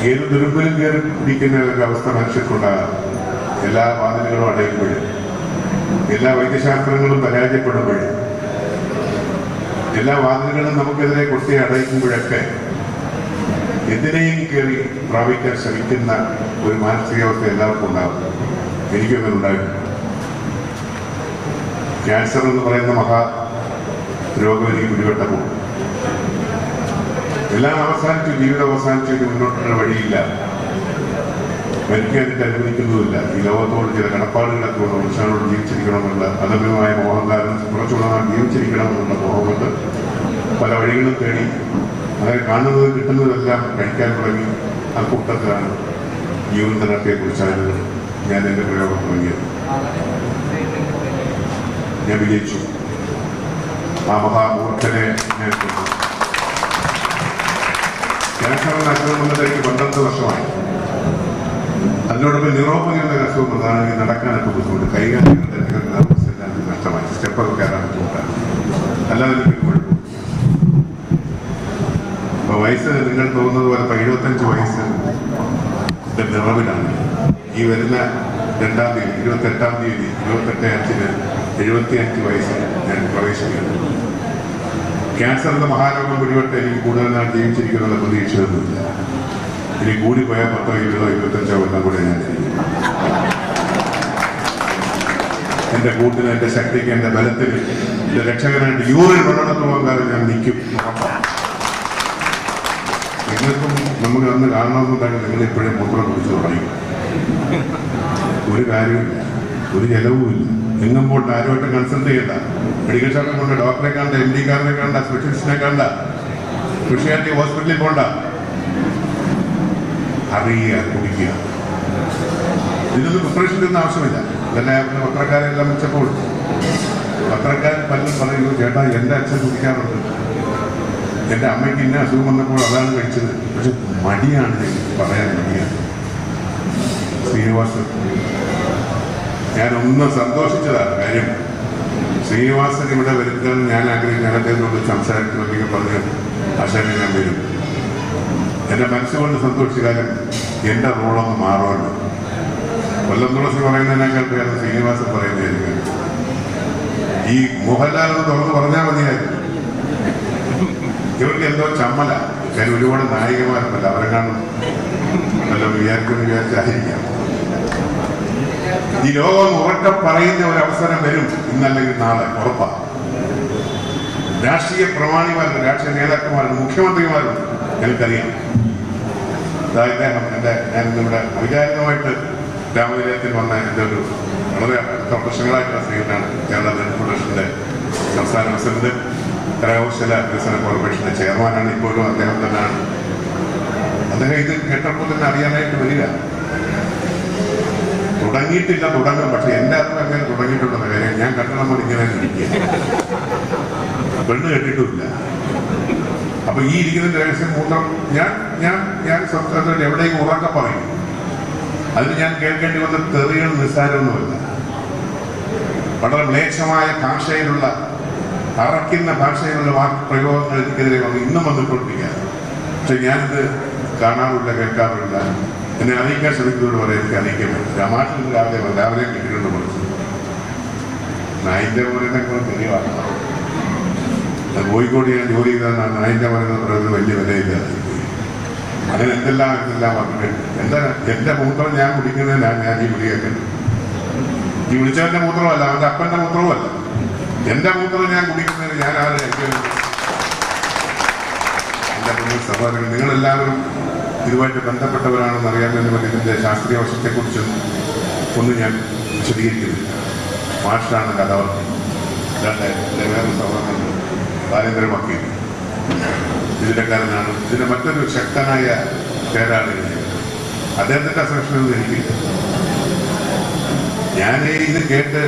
ഏത് ദുരുമ്പിലും കയറി പിടിക്കുന്ന ഒരു അവസ്ഥ മനുഷ്യർക്കുണ്ടാകാം. എല്ലാ വാതിലുകളും അടയുമ്പോഴും, എല്ലാ വൈദ്യശാസ്ത്രങ്ങളും പരാജയപ്പെടുമ്പോഴും, എല്ലാ വാതിലുകളും നമുക്കെതിരെ കുട്ടി അടയ്ക്കുമ്പോഴൊക്കെ എന്തിനേയും കയറി പ്രാപിക്കാൻ ശ്രമിക്കുന്ന ഒരു മാനസികാവസ്ഥ എല്ലാവർക്കും ഉണ്ടാകും. എനിക്കൊന്നും ഉണ്ടായിട്ടില്ല. ക്യാൻസർ എന്ന് പറയുന്ന രോഗം എനിക്ക് പിടിപെട്ടപ്പോൾ എല്ലാം അവസാനിച്ചു, ജീവിതം അവസാനിച്ചു, ഇത് മുന്നോട്ടുള്ള വഴിയില്ല, മരിക്കാൻ എനിക്ക് അനുവദിക്കുന്നതുമില്ല, ഈ ലോകത്തോട് ചില കടപ്പാടുകളൊക്കെ കൊണ്ട് മനുഷ്യനോട് ജീവിച്ചിരിക്കണമെന്നുള്ള അദമ്യമായ മോഹം കാരണം കുറച്ചുകൂടെ നാം ജീവിച്ചിരിക്കണമെന്നുള്ള മോഹം കൊണ്ട് പല വഴികളും തേടി അങ്ങനെ കാണുന്നതും കിട്ടുന്നതെല്ലാം കഴിക്കാൻ തുടങ്ങി. ആ കൂട്ടത്തിലാണ് ജീവൻ തെറാപ്പിയെക്കുറിച്ചാണ് ഞാൻ എൻ്റെ പ്രയോഗം തുടങ്ങിയത്. ഞാൻ വിജയിച്ചു. ആ മഹാമൂർഖനെ ഞാൻ ക്യാൻസറിന് അസുഖം വന്നതിലേക്ക് 12 വർഷമായി. അതിനോടൊപ്പം ന്യൂറോപ്പതി എന്ന അസുഖം വന്നതാണ്. നടക്കാനൊക്കെ ബുദ്ധിമുട്ട്, കൈകാര്യങ്ങളുടെ എല്ലാം നഷ്ടമായി, സ്റ്റെപ്പൊക്കെ കയറാൻ ബുദ്ധിമുട്ടാണ്. അല്ലാതെ എനിക്ക് കുഴപ്പമില്ല. അപ്പൊ വയസ്സ് നിങ്ങൾ തോന്നുന്നത് പോലെ 75 വയസ്സ് നിറവിലാണ്. ഈ വരുന്ന 2-ാം തീയതി 28-ാം തീയതി 28/5-ന് 75 വയസ്സിൽ ഞാൻ പ്രവേശിക്കുന്നു. ക്യാൻസറിന്റെ മഹാരോഗം പിടിപെട്ട് എനിക്ക് കൂടുതൽ നാൾ ജീവിച്ചിരിക്കുന്നുള്ള പ്രതീക്ഷയൊന്നുമില്ല. ഇനി കൂടിപ്പോയാൽ 10, 20, 25 കൊല്ലം കൂടെ ഞാൻ ജീവിക്കും. എന്റെ കൂട്ടിന്, എന്റെ ശക്തിക്ക്, എന്റെ ബലത്തിന്, എന്റെ രക്ഷകനായിട്ട് യൂറിൻ കൊണ്ടെടുത്ത് പോകാൻ ഞാൻ നിൽക്കും. നിങ്ങൾക്കും നമുക്ക് അന്ന് കാണണമെന്നുണ്ടെങ്കിൽ നിങ്ങൾ ഇപ്പോഴും മൂത്രം കുടിച്ച് തുടങ്ങി. ഒരു കാര്യമില്ല, ഒരു ചെലവുമില്ല. എങ്ങും പോയിട്ട് ആരുമായിട്ട് കൺസൾട്ട് ചെയ്യണ്ട. മെഡിക്കൽ ഷോപ്പിൽ കൊണ്ട് ഡോക്ടറെ കണ്ട, MD കാരനെ കണ്ട, സ്പെഷ്യലിസ്റ്റിനെ കണ്ട, സ്പെഷ്യാലിറ്റി ഹോസ്പിറ്റലിൽ പോണ്ട. അറിയുക, കുടിക്കുക. ഇതിനൊന്നും പ്രിപ്പറേഷൻ്റെ ഒന്നും ആവശ്യമില്ല. ഇതെല്ലാം പത്രക്കാരെല്ലാം വെച്ചപ്പോൾ പത്രക്കാരൻ പലരും പറയുന്നു, ചേട്ടാ എൻ്റെ അച്ഛൻ കുടിക്കാറുണ്ട്, എൻ്റെ അമ്മയ്ക്ക് ഇന്ന അസുഖം വന്നപ്പോൾ അതാണ് കഴിച്ചത്. പക്ഷെ മടിയാണ്, പറയാൻ മടിയാണ്. ശ്രീനിവാസൻ, ഞാനൊന്ന് സന്തോഷിച്ചതാണ് കാര്യം. ശ്രീനിവാസൻ ഇവിടെ വരുത്താൻ ഞാൻ ആഗ്രഹിക്കുന്ന അദ്ദേഹത്തോട് സംസാരിക്കുമെങ്കിൽ പറഞ്ഞു, ആശാനെ ഞാൻ വരും. എൻ്റെ മനസ്സുകൊണ്ട് സന്തോഷിച്ച കാര്യം എൻ്റെ റോളൊന്ന് മാറുമല്ലോ. കൊല്ലം തുളസി പറയുന്നതിനേക്കാൾ ശ്രീനിവാസൻ പറയുന്നതായിരിക്കും. ഈ മോഹൻലാൽ എന്ന് തുറന്ന് പറഞ്ഞാൽ മതിയായിരുന്നു. ഇവർക്ക് എന്തോ ചമ്മല. കാര്യം ഒരുപാട് നായികമാരുണ്ടല്ല, അവരെ കാണും നല്ല വിചാരിച്ചായിരിക്കാം. ഈ ലോകം ഉറക്കെ പറയുന്ന ഒരു അവസരം വരും, ഇന്നല്ലെങ്കിൽ നാളെ ഉറപ്പാണ്. രാഷ്ട്രീയ പ്രമാണിമാരുണ്ട്, രാഷ്ട്രീയ നേതാക്കന്മാരുണ്ട്, മുഖ്യമന്ത്രിമാരുണ്ട്, ഞങ്ങൾക്കറിയാം. ഇദ്ദേഹം ഞാൻ ഇവിടെ അവിചാരിതമായിട്ട് രാമനിലയത്തിൽ വന്ന എൻ്റെ ഒരു വളരെ അടുത്ത പ്രശ്നങ്ങളായിട്ടുള്ള സ്ത്രീകളാണ്. കേരള ഫെഡറേഷൻ്റെ സംസ്ഥാന പ്രസിഡന്റ്, കരകൗശല വികസന കോർപ്പറേഷന്റെ ചെയർമാനാണ്. ഇപ്പോഴും അദ്ദേഹം തന്നെയാണ്. അദ്ദേഹം ഇത് കേട്ടപ്പോൾ തന്നെ അറിയാനായിട്ട് വരിക. തുടങ്ങിയിട്ടില്ല, തുടങ്ങും. പക്ഷെ എൻ്റെ അറിവ് അങ്ങനെ തുടങ്ങിയിട്ടുണ്ടെന്ന കാര്യം ഞാൻ കണ്ടപ്പോൾ ഇങ്ങനെ ഇരിക്കുക. പെണ്ണ് കെട്ടിട്ടുമില്ല. അപ്പൊ ഈ ഇരിക്കുന്ന രഹസ്യം മൂത്രം ഞാൻ സംസ്ഥാനത്തിൽ എവിടെയും ഉറക്കെ പറയും. അതിന് ഞാൻ കേൾക്കേണ്ടി വന്ന തെറികൾ നിസ്സാരമൊന്നുമല്ല. വളരെ മ്ലേച്ഛമായ ഭാഷയിലുള്ള, അറയ്ക്കുന്ന ഭാഷയിലുള്ള പ്രയോഗങ്ങൾ എനിക്കെതിരെ വന്ന് ഇന്നും വന്നിട്ടുണ്ടിരിക്കുക. പക്ഷെ ഞാനിത് കാണാറില്ല, കേൾക്കാറില്ല. എന്നെ അറിയിക്കാൻ ശ്രമിക്കുന്നതോട് പറയാൻ എനിക്ക് അറിയിക്കാൻ പറ്റും. രാമാട്ടിൽ രാവിലെ കിട്ടിയിട്ടുണ്ട് കുറച്ച് നായിന്റെ പോലെ തെളിവാണ്. കോഴിക്കോട് ഞാൻ ജോലി ചെയ്താൽ നായിന്റെ പറയുന്ന പറയുന്നത് വലിയ വിലയില്ലാതെ അങ്ങനെ എന്തെല്ലാം പറഞ്ഞിട്ടുണ്ട്. എന്റെ മൂത്രം ഞാൻ കുടിക്കുന്നതിനാണ് ഞാൻ ഈ വിളിയേക്കുന്നത്. ഈ വിളിച്ചവന്റെ മൂത്രമല്ല, അവന്റെ അപ്പന്റെ മൂത്രവുമല്ല. എന്റെ മൂത്രം ഞാൻ കുടിക്കുന്നതിന് ഞാൻ ആരെ എന്റെ സഹോദരങ്ങൾ നിങ്ങളെല്ലാവരും ഇതുമായിട്ട് ബന്ധപ്പെട്ടവരാണെന്ന് അറിയാമെന്ന് പറഞ്ഞ് ഇതിന്റെ ശാസ്ത്രീയ വശത്തെക്കുറിച്ച് ഒന്നും ഞാൻ വിശദീകരിക്കുന്നില്ല. മാഷാണ് കഥാവർത്തി. വേറെ സഹോദരൻ ബാലേന്ദ്രൻ വക്കീൽ ഇതിലക്കാരനാണ്. ഇതിന്റെ മറ്റൊരു ശക്തനായ പേരാണ് അദ്ദേഹത്തിന്റെ അസംഷനൊന്നും എനിക്കില്ല. ഞാൻ ഇത് കേട്ട്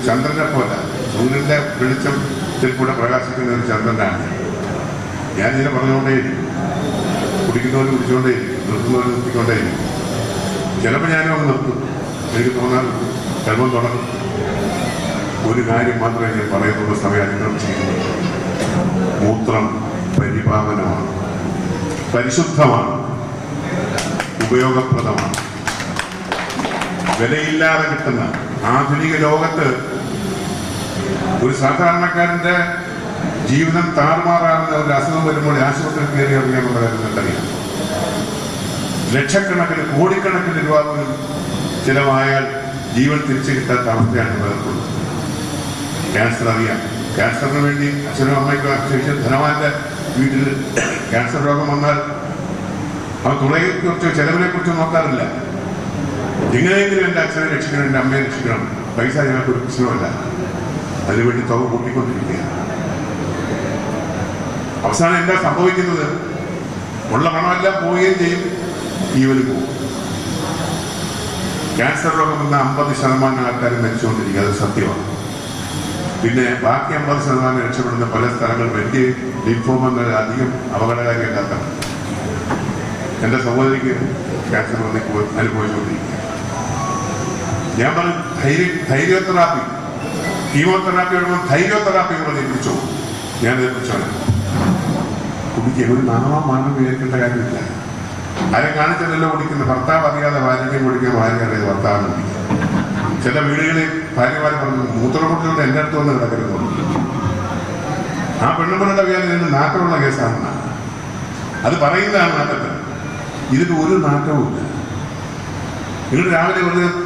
ചന്ദ്രനെ പോലെ സൂര്യന്റെ വെളിച്ചത്തിൽ കൂടെ പ്രകാശിക്കുന്ന ഒരു ചന്ദ്രനാണ്. ഞാനിതിനെ പറഞ്ഞുകൊണ്ടേയിരിക്കും. കുടിക്കുന്നവർ കുടിച്ചുകൊണ്ടേയിരിക്കും, നിർത്തുന്നവർ നിർത്തിക്കൊണ്ടേയിരിക്കും. ചിലപ്പോൾ ഞാനും അങ്ങ് നിർത്തും. എനിക്ക് തോന്നാൽ ചിലപ്പം തുടങ്ങും. ഒരു കാര്യം മാത്രമേ ഞാൻ പറയുന്നുള്ള സമയം അതിക്രമം ചെയ്യുന്നു. മൂത്രം പരിപാവനമാണ്, പരിശുദ്ധമാണ്. ഉപയോഗപ്രദമാണ്. വിലയില്ലാതെ കിട്ടുന്ന ആധുനിക ലോകത്ത് ഒരു സാധാരണക്കാരന്റെ ജീവിതം താറുമാറാകുന്ന ഒരു അസുഖം വരുമ്പോൾ ആശുപത്രിയിൽ കയറി ഇറങ്ങിയാലുള്ള കാര്യം നിങ്ങൾക്കറിയാം. ലക്ഷക്കണക്കിന് കോടിക്കണക്കിന് രൂപ പോലും ചിലവായാൽ ജീവൻ തിരിച്ചു കിട്ടാത്ത അവസ്ഥയാണ് പലർക്കുള്ളത്. ക്യാൻസർ അറിയാം. ക്യാൻസറിന് വേണ്ടി അച്ഛനും അമ്മയ്ക്കും ശേഷം ധനവാന്റെ വീട്ടിൽ ക്യാൻസർ രോഗം വന്നാൽ അവൻ തുളയെക്കുറിച്ചോ ചെലവിനെക്കുറിച്ചോ നോക്കാറില്ല. എങ്ങനെയെങ്കിലും എൻ്റെ അച്ഛനെ രക്ഷിക്കണം, എൻ്റെ അമ്മയെ രക്ഷിക്കണം. പൈസ ഞങ്ങൾക്കൊരു പ്രശ്നമല്ല. അതിനുവേണ്ടി തുക കൂട്ടിക്കൊണ്ടിരിക്കുകയാണ്. അവസാനം എന്താ സംഭവിക്കുന്നത്? ഉള്ള പണമെല്ലാം പോവുകയും ചെയ്യും, ജീവന് പോകും. ക്യാൻസർ രോഗം വന്ന 50% ആൾക്കാരും മരിച്ചുകൊണ്ടിരിക്കുക. അത് സത്യമാണ്. പിന്നെ ബാക്കി 50% രക്ഷപ്പെടുന്ന പല സ്ഥലങ്ങളും എനിക്ക് ലിംഫോമ എന്നത് അധികം അപകടകാരിയല്ലാത്ത എൻ്റെ സഹോദരിക്ക് ക്യാൻസർ വന്ന് അനുഭവിച്ചുകൊണ്ടിരിക്കുക. ഞാൻ പറഞ്ഞു ധൈര്യോതെറാപ്പി, കീമോതെറാപ്പി എടുക്കുമ്പോൾ ധൈര്യോതെറാപ്പി കൂടെ കുറിച്ചോ ഞാനതിനെ കുറിച്ചാണ്. കുടിക്കുക ഒരു നാമം വിചാരിക്കേണ്ട കാര്യമില്ല. ആരെ കാണിച്ചതല്ലോ കുടിക്കുന്ന. ഭർത്താവ് അറിയാതെ ഭാര്യയ്ക്കും കുടിക്കുക, ഭാര്യ അറിയാതെ ഭർത്താവിന് കുടിക്കുക. ചില വീടുകളിൽ ഭാര്യമാരെ പറഞ്ഞു മൂത്രക്കുട്ടികളുടെ എൻ്റെ അടുത്ത് വന്ന് കിടക്കരുത്. ആ പെണ്ണുമ്പളുടെ വ്യാധി ഇതിന് നാട്ടമുള്ള കേസാണെന്നാണ് അത് പറയുന്നതാണ്. നാട്ടത്തിൽ ഇതിന് ഒരു നാട്ടവുമില്ല. നിങ്ങൾ രാവിലെ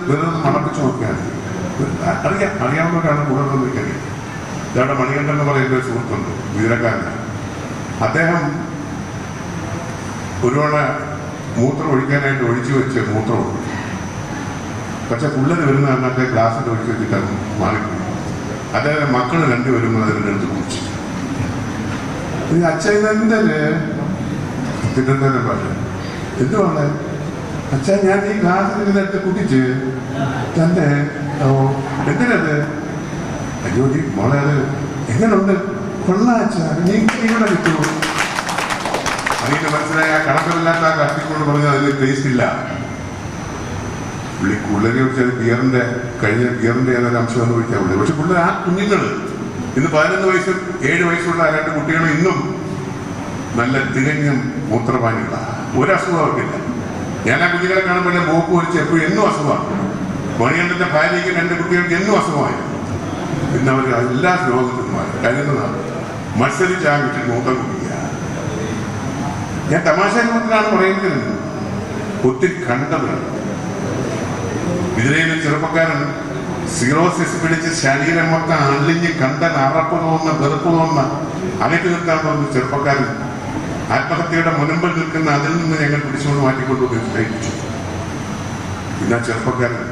വെറുതെ മണപ്പിച്ച് നോക്കിയാൽ അറിയാവുന്നവരാണ് കൂടുതൽ നിൽക്കുന്നത്. ഇതവിടെ മണികണ്ഠൻ എന്ന് പറയുന്ന ഒരു സുഹൃത്തുണ്ട്, വീരക്കാരനാണ്. അദ്ദേഹം ഒരുവണ മൂത്രം ഒഴിക്കാനായിട്ട് ഒഴിച്ചു വെച്ച് മൂത്രമുണ്ട്. പക്ഷെ പുള്ളര് വരുന്ന അന്നത്തെ ഗ്ലാസ്സിൽ ഒഴിച്ചു വെച്ചിട്ടാണ് മാറിപ്പോയി. അദ്ദേഹം മക്കൾ രണ്ടുപേരും അതിനെടുത്ത് കുടിച്ചു. അച്ഛൻ എന്തല്ലേ തിരുവനന്തപുരം ഭാഷ എന്തുവാണ് അച്ഛാ ഞാൻ ഈ ഗ്ലാസ്സിൽ ഇരുന്നെടുത്ത് കുടിച്ച് തന്നെ എന്തിനത്? അയ്യോ മോളെ അത് എങ്ങനെയുണ്ട്? കൊള്ളാച്ച നീ ഇവിടെ കിട്ടുമോ? അതിന് മനസ്സിലായ കണക്കമില്ലാത്ത ആ കത്തിക്കൊണ്ട് പറഞ്ഞാൽ അതിന് ടേസ്റ്റ് ഇല്ല. പുള്ളി പുള്ളരെ കുറിച്ച് അത് ബിയറിന്റെ കഴിഞ്ഞ ബിയറിന്റെ ഏതൊരു അംശം എന്ന് വിളിക്കാൻ പുള്ളി. പക്ഷെ പുള്ളി ആ കുഞ്ഞുങ്ങൾ ഇന്ന് 11 വയസ്സും 7 വയസ്സുള്ള 2 കുട്ടികളും ഇന്നും നല്ല തികഞ്ഞ മൂത്രപാനികളാണ്. ഒരസുഖം അവർക്കില്ല. ഞാൻ ആ കുഞ്ഞുങ്ങളെ കാണുമ്പോൾ മൂക്ക് ഒഴിച്ച് എപ്പോഴും എന്നും അസുഖമാണ്. മണികണ്ഠന്റെ ഭാര്യയ്ക്ക് 2 കുട്ടികൾക്ക് എന്നും അസുഖമായിരുന്നു. ഇന്ന് അവർ എല്ലാ രോഗത്തിനും കരുതുന്നതാണ്. മത്സരിച്ച് ആ വീട്ടിൽ മൂത്രം കുടിക്കുക. ഞാൻ തമാശ രൂപത്തിലാണ് പറയുന്നത്. ഒത്തിരി കണ്ടതാണ്. ഇതിലെ ചെറുപ്പക്കാരൻ സിറോസിസ് പിടിച്ച് ശരീരം മൊത്തം അലിഞ്ഞ് കണ്ടൻ അറപ്പ് തോന്നുന്ന വെറുപ്പ് തോന്നുന്ന അകറ്റി നിർത്താൻ തോന്നുന്ന ചെറുപ്പക്കാരൻ ആത്മഹത്യയുടെ മുൻപിൽ നിൽക്കുന്ന അതിൽ നിന്ന് ഞങ്ങൾ പിടിച്ചുകൊണ്ട് മാറ്റിക്കൊണ്ടുപോയി കഴിപ്പിച്ചു. പിന്നെ ആ ചെറുപ്പക്കാരൻ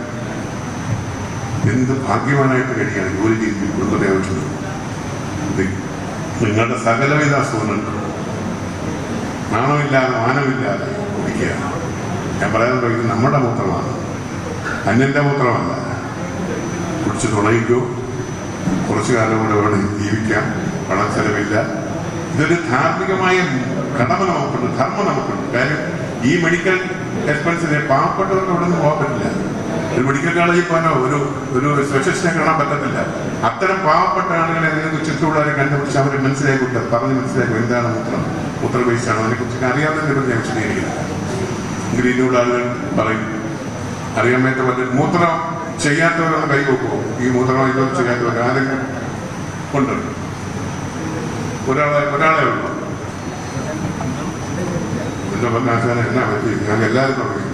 എന്ത് ഭാഗ്യവാനായിട്ട് കഴിയാണ് ജോലി ചെയ്ത് കുടുംബത്തെ ആവശ്യം. നിങ്ങളുടെ സകലവിധ അസുഖങ്ങളുണ്ട്. നാണമില്ലാതെ മാനമില്ലാതെ കുടിക്കുക. ഞാൻ പറയാനുണ്ടോ, ഇത് നമ്മുടെ മൂത്രമാണ്, അന്യന്റെ മൂത്രമല്ല. കുടിച്ച് തുണയിക്കൂ. കുറച്ചു കാലം കൂടെ വേണം ജീവിക്കാം. പണം ചെലവില്ല. ഇതൊരു ധാർമ്മികമായ കടമ നമുക്കുണ്ട്, ധർമ്മം നമുക്കുണ്ട്. കാര്യം ഈ മെഡിക്കൽ എക്സ്പെൻസിനെ പാവപ്പെട്ടവർക്ക് അവിടെ നിന്ന് പോകാൻ പറ്റില്ല. ഒരു മെഡിക്കൽ കോളേജിൽ പോകാനോ ഒരു സ്പെഷ്യലിസ്റ്റിനെ കാണാൻ പറ്റത്തില്ല. അത്തരം പാവപ്പെട്ട ആളുകളെ നിങ്ങൾക്ക് ചുറ്റുമുള്ളവരെ കണ്ടുപിടിച്ച് അവരെ മനസ്സിലാക്കിയിട്ട് പറഞ്ഞ് മനസ്സിലാക്കും എന്താണ് മൂത്ര വേസ്റ്റാണോ അതിനെക്കുറിച്ചൊക്കെ അറിയാവുന്നതിനെ ഞാൻ വിശദീകരിക്കില്ല. എങ്കിലും ഇതിനുള്ള ആളുകൾ പറയും അറിയാൻ പറ്റ പറ്റും. മൂത്രം ചെയ്യാത്തവരൊന്ന് കൈ വെക്കുമോ? ഈ മൂത്രം ഇതൊന്നും ചെയ്യാത്തവർ ആരെങ്കിലും ഉണ്ട്? ഒരാളെ ഉള്ളു. എന്താ പറഞ്ഞ ആശാനം എന്നാ പറ്റി? ഞാൻ എല്ലാവരും തുടങ്ങി.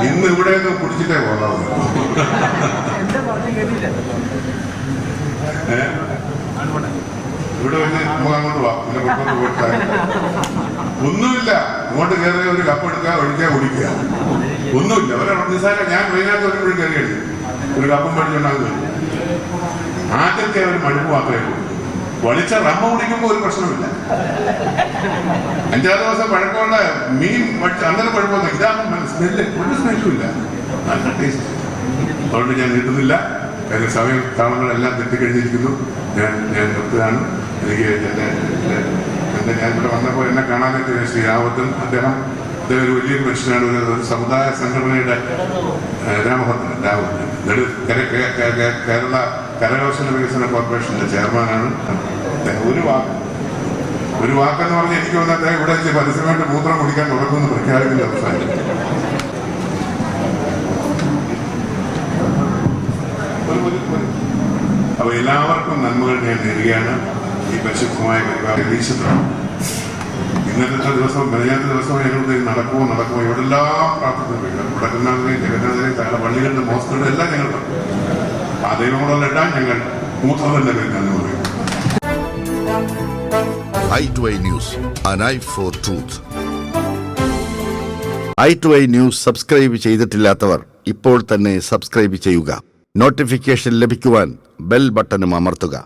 ഇന്ന് ഇവിടെ നിന്ന് കുടിച്ചിട്ടേ പോകാവൂ. ഇവിടെ വന്ന് നമുക്ക് അങ്ങോട്ട് പോവാം. പിന്നെ പുറത്തോട്ട് പോയിട്ടാൽ ഒന്നുമില്ല. ഇങ്ങോട്ട് കയറിയ ഒരു കപ്പ് എടുക്കുക, ഒഴിക്കുക, കുടിക്കുക. ഒന്നുമില്ല. ഒരാൾ നിസ്സാരം. ഞാൻ വൈകുന്നേരത്ത് വരുമ്പോഴും കയറി കഴിച്ചു ഒരു കപ്പും മേടിച്ചുണ്ടാകുന്നത്. ആദ്യത്തെ ഒരു മടുപ്പ് മാത്രമേ ഉള്ളൂ. വളിച്ച റമ്മ കുടിക്കുമ്പോൾ ഒരു പ്രശ്നമില്ല. 5-6 ദിവസം പഴക്കമുള്ള മീൻ അന്നേരം കുഴപ്പമൊന്നും. ഇതാകുമ്പോൾ സ്മെല്ല് ഒരു സ്മെല്ലും ഇല്ല. നല്ല ടേസ്റ്റ്. അതുകൊണ്ട് ഞാൻ നീട്ടുന്നില്ല. കാര്യം സമയം താളങ്ങളെല്ലാം തെറ്റിക്കഴിഞ്ഞിരിക്കുന്നു. ഞാൻ നിർത്തുകയാണ്. എനിക്ക് ഞാൻ ഇവിടെ വന്നപ്പോൾ എന്നെ കാണാനായിട്ട് ശ്രീ രാവത്തൻ അദ്ദേഹം ഒരു വലിയൊരു മനുഷ്യനാണ്. ഒരു സമുദായ സംഘടനയുടെ രാമഭദ്രൻ കേരള കരകൗശല വികസന കോർപ്പറേഷന്റെ ചെയർമാനാണ്. ഒരു വാക്കെന്ന് പറഞ്ഞ് എനിക്ക് വന്നിട്ട് ഇവിടെ വെച്ച് പരസ്യമായിട്ട് മൂത്രം കുടിക്കാൻ തുടങ്ങുമെന്ന് പ്രഖ്യാപിക്കുന്ന അവസാനം. അപ്പൊ എല്ലാവർക്കും നന്മകൾ ഞാൻ നേരുകയാണ്. ഈ പരിശുദ്ധമായ പരിപാടി ഇന്നത്തെ ദിവസം മെനഞ്ഞാത്ത ദിവസം ഞങ്ങൾക്ക് നടക്കുമോ ഇവിടെല്ലാം പ്രാർത്ഥിക്കുന്നുണ്ട്. വടക്കനാഥനെയും ജഗന്നാഥനെയും സകല പള്ളികളുടെ മോസ്കുകളുടെ എല്ലാം ഞങ്ങൾ പറഞ്ഞു. ആ ദൈവങ്ങളെല്ലാം ഞങ്ങൾ മൂത്രത്തിന്റെ പേരിൽ എന്ന് പറയും. i2i News, an eye for truth. i2i News subscribe ചെയ്തിട്ടില്ലാത്തവർ ഇപ്പോൾ തന്നെ സബ്സ്ക്രൈബ് ചെയ്യുക. നോട്ടിഫിക്കേഷൻ ലഭിക്കുവാൻ ബെൽ ബട്ടണും അമർത്തുക.